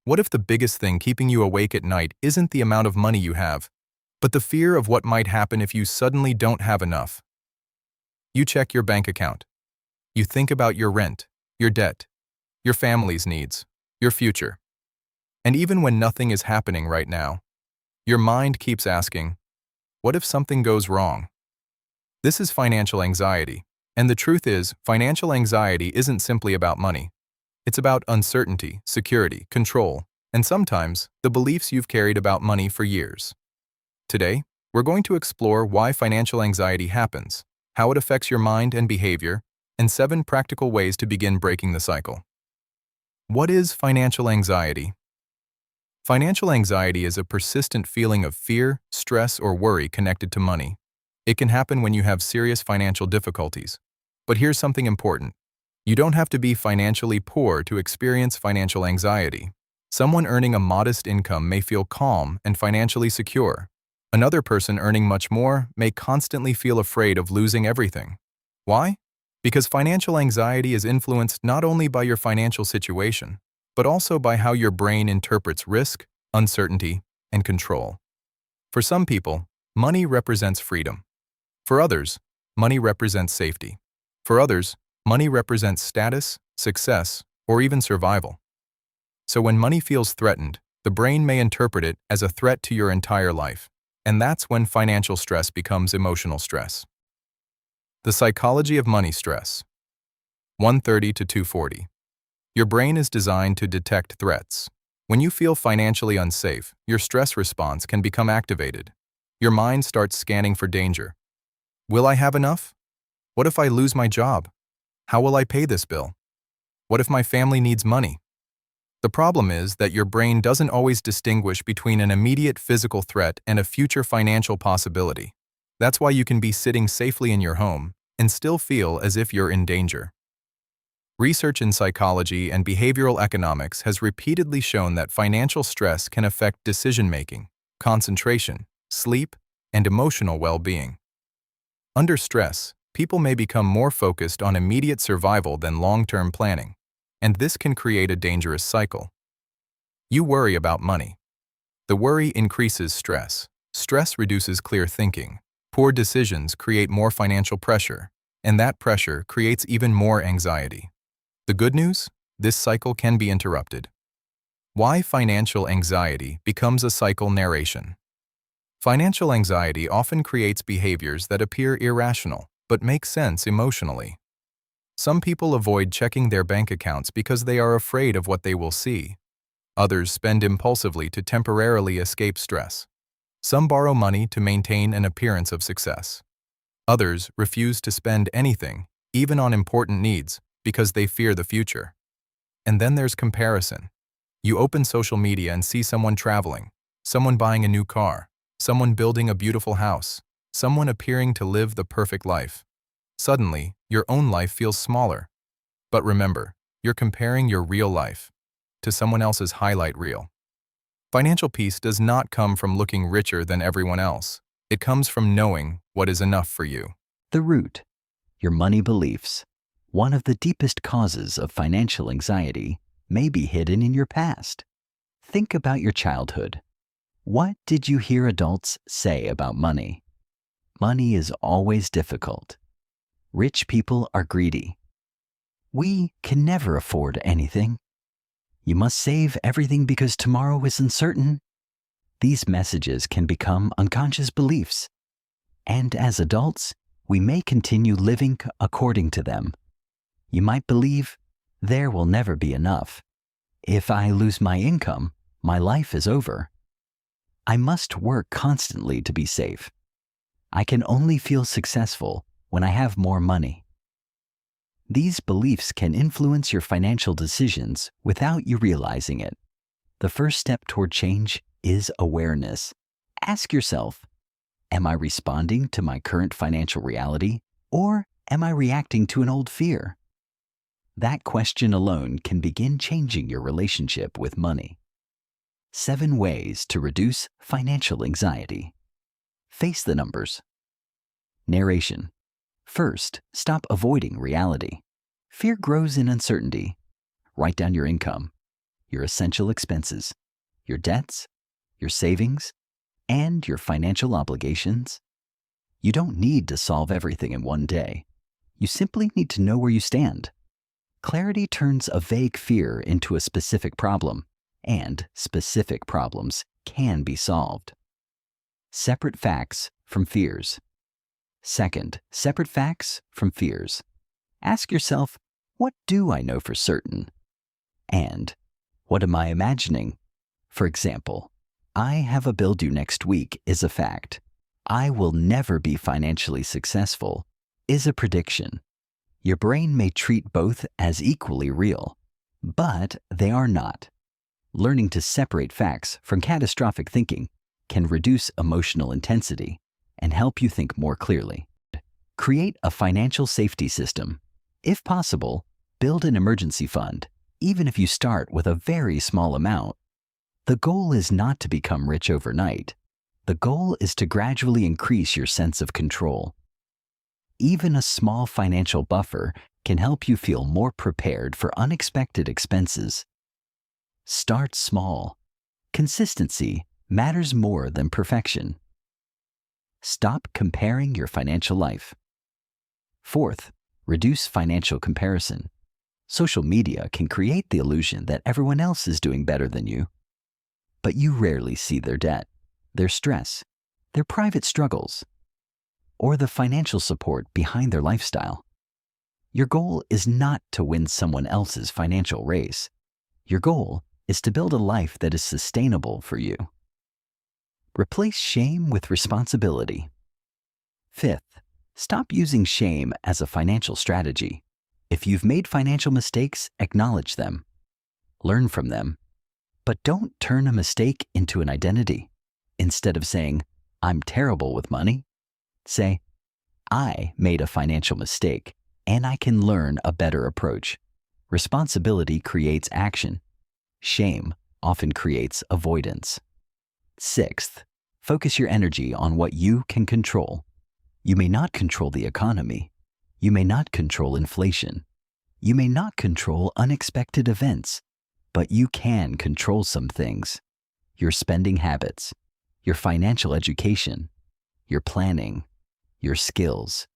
What if the biggest thing keeping you awake at night isn't the amount of money you have, but the fear of what might happen if you suddenly don't have enough? You check your bank account. You think about your rent, your debt, your family's needs, your future. And even when nothing is happening right now, your mind keeps asking, what if something goes wrong? This is financial anxiety, and the truth is, financial anxiety isn't simply about money. It's about uncertainty, security, control, and sometimes the beliefs you've carried about money for years. Today, we're going to explore why financial anxiety happens, how it affects your mind and behavior, and 7 practical ways to begin breaking the cycle. What is financial anxiety? Financial anxiety is a persistent feeling of fear, stress, or worry connected to money. It can happen when you have serious financial difficulties. But here's something important. You don't have to be financially poor to experience financial anxiety. Someone earning a modest income may feel calm and financially secure. Another person earning much more may constantly feel afraid of losing everything. Why? Because financial anxiety is influenced not only by your financial situation, but also by how your brain interprets risk, uncertainty, and control. For some people, money represents freedom. For others, money represents safety. For others, money represents status, success, or even survival. So when money feels threatened, the brain may interpret it as a threat to your entire life. And that's when financial stress becomes emotional stress. The psychology of money stress. 130 to 240. Your brain is designed to detect threats. When you feel financially unsafe, your stress response can become activated. Your mind starts scanning for danger. Will I have enough? What if I lose my job? How will I pay this bill? What if my family needs money? The problem is that your brain doesn't always distinguish between an immediate physical threat and a future financial possibility. That's why you can be sitting safely in your home and still feel as if you're in danger. Research in psychology and behavioral economics has repeatedly shown that financial stress can affect decision-making, concentration, sleep, and emotional well-being. Under stress, people may become more focused on immediate survival than long-term planning, and this can create a dangerous cycle. You worry about money. The worry increases stress. Stress reduces clear thinking. Poor decisions create more financial pressure, and that pressure creates even more anxiety. The good news? This cycle can be interrupted. Why financial anxiety becomes a cycle narration. Financial anxiety often creates behaviors that appear irrational, but make sense emotionally. Some people avoid checking their bank accounts because they are afraid of what they will see. Others spend impulsively to temporarily escape stress. Some borrow money to maintain an appearance of success. Others refuse to spend anything, even on important needs, because they fear the future. And then there's comparison. You open social media and see someone traveling, someone buying a new car, someone building a beautiful house, someone appearing to live the perfect life. Suddenly, your own life feels smaller. But remember, you're comparing your real life to someone else's highlight reel. Financial peace does not come from looking richer than everyone else. It comes from knowing what is enough for you. The root, your money beliefs. One of the deepest causes of financial anxiety may be hidden in your past. Think about your childhood. What did you hear adults say about money? Money is always difficult. Rich people are greedy. We can never afford anything. You must save everything because tomorrow is uncertain. These messages can become unconscious beliefs. And as adults, we may continue living according to them. You might believe, there will never be enough. If I lose my income, my life is over. I must work constantly to be safe. I can only feel successful when I have more money. These beliefs can influence your financial decisions without you realizing it. The first step toward change is awareness. Ask yourself, am I responding to my current financial reality, or am I reacting to an old fear? That question alone can begin changing your relationship with money. 7 ways to reduce financial anxiety. Face the numbers. Narration. First, stop avoiding reality. Fear grows in uncertainty. Write down your income. your essential expenses, your debts, your savings, and your financial obligations. You don't need to solve everything in one day. You simply need to know where you stand. Clarity turns a vague fear into a specific problem, and specific problems can be solved. Separate facts from fears. Second, separate facts from fears. Ask yourself, what do I know for certain? And what am I imagining? For example, I have a bill due next week is a fact. I will never be financially successful is a prediction. Your brain may treat both as equally real, but they are not. Learning to separate facts from catastrophic thinking can reduce emotional intensity and help you think more clearly. Create a financial safety system. If possible, build an emergency fund, even if you start with a very small amount. The goal is not to become rich overnight. The goal is to gradually increase your sense of control. Even a small financial buffer can help you feel more prepared for unexpected expenses. Start small. Consistency matters more than perfection. Stop comparing your financial life. Fourth, reduce financial comparison. Social media can create the illusion that everyone else is doing better than you, but you rarely see their debt, their stress, their private struggles, or the financial support behind their lifestyle. Your goal is not to win someone else's financial race. Your goal is to build a life that is sustainable for you. Replace shame with responsibility. Fifth, stop using shame as a financial strategy. If you've made financial mistakes, acknowledge them. Learn from them. But don't turn a mistake into an identity. Instead of saying, I'm terrible with money, say, I made a financial mistake and I can learn a better approach. Responsibility creates action. Shame often creates avoidance. Sixth, focus your energy on what you can control. You may not control the economy. You may not control inflation. You may not control unexpected events, but you can control some things. Your spending habits, your financial education, your planning, your skills,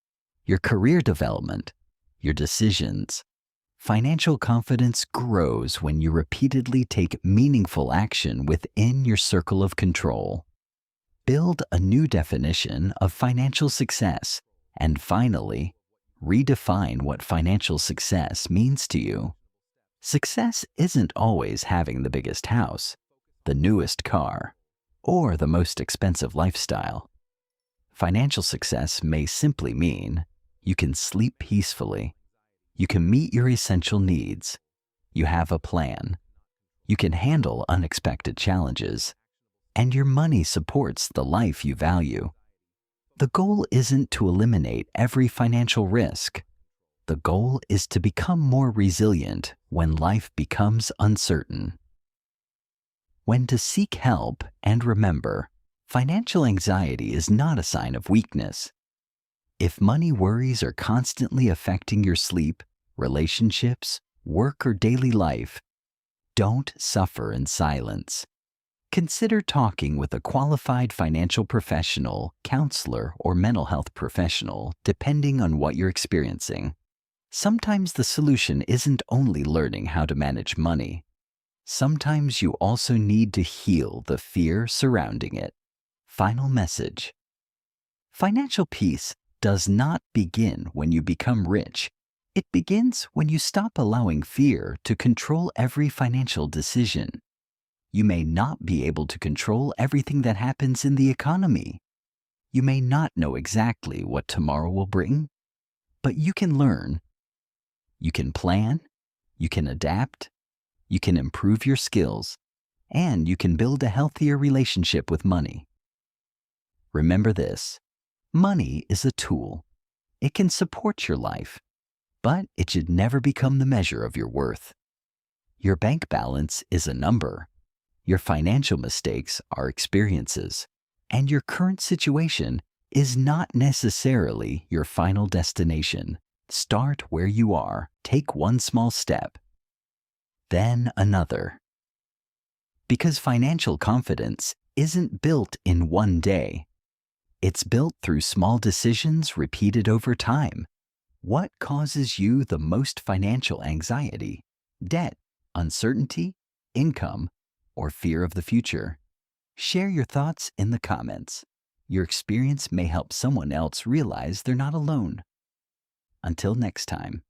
your career development, your decisions. Financial confidence grows when you repeatedly take meaningful action within your circle of control. Build a new definition of financial success, and finally, redefine what financial success means to you. Success isn't always having the biggest house, the newest car, or the most expensive lifestyle. Financial success may simply mean you can sleep peacefully, you can meet your essential needs, you have a plan, you can handle unexpected challenges, and your money supports the life you value. The goal isn't to eliminate every financial risk. The goal is to become more resilient when life becomes uncertain. When to seek help, and remember, financial anxiety is not a sign of weakness. If money worries are constantly affecting your sleep, relationships, work, or daily life, don't suffer in silence. Consider talking with a qualified financial professional, counselor, or mental health professional, depending on what you're experiencing. Sometimes the solution isn't only learning how to manage money. Sometimes you also need to heal the fear surrounding it. Final message. Financial peace does not begin when you become rich. It begins when you stop allowing fear to control every financial decision. You may not be able to control everything that happens in the economy. You may not know exactly what tomorrow will bring, but you can learn. You can plan, you can adapt, you can improve your skills, and you can build a healthier relationship with money. Remember this, money is a tool. It can support your life, but it should never become the measure of your worth. Your bank balance is a number. Your financial mistakes are experiences, and your current situation is not necessarily your final destination. Start where you are, take one small step, then another, Because financial confidence isn't built in one day. It's built through small decisions repeated over time. What causes you the most financial anxiety? Debt, uncertainty, income, or fear of the future? Share your thoughts in the comments. Your experience may help someone else realize they're not alone. Until next time,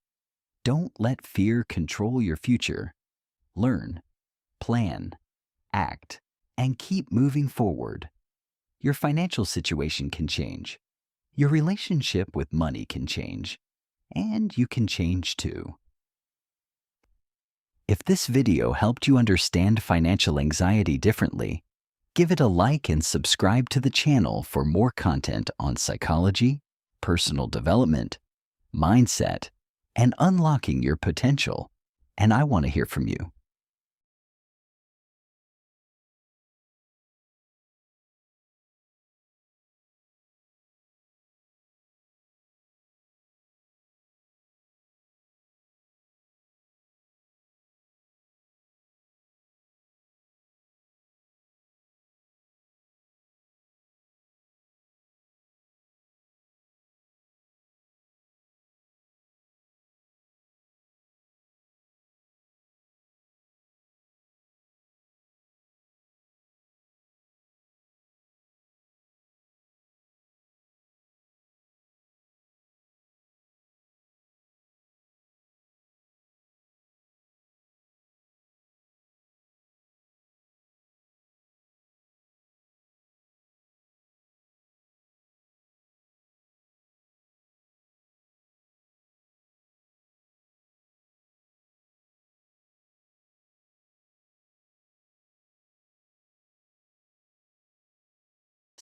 don't let fear control your future. Learn, plan, act, and keep moving forward. Your financial situation can change. Your relationship with money can change. And you can change too. If this video helped you understand financial anxiety differently, give it a like and subscribe to the channel for more content on psychology, personal development, mindset, and unlocking your potential. And I want to hear from you.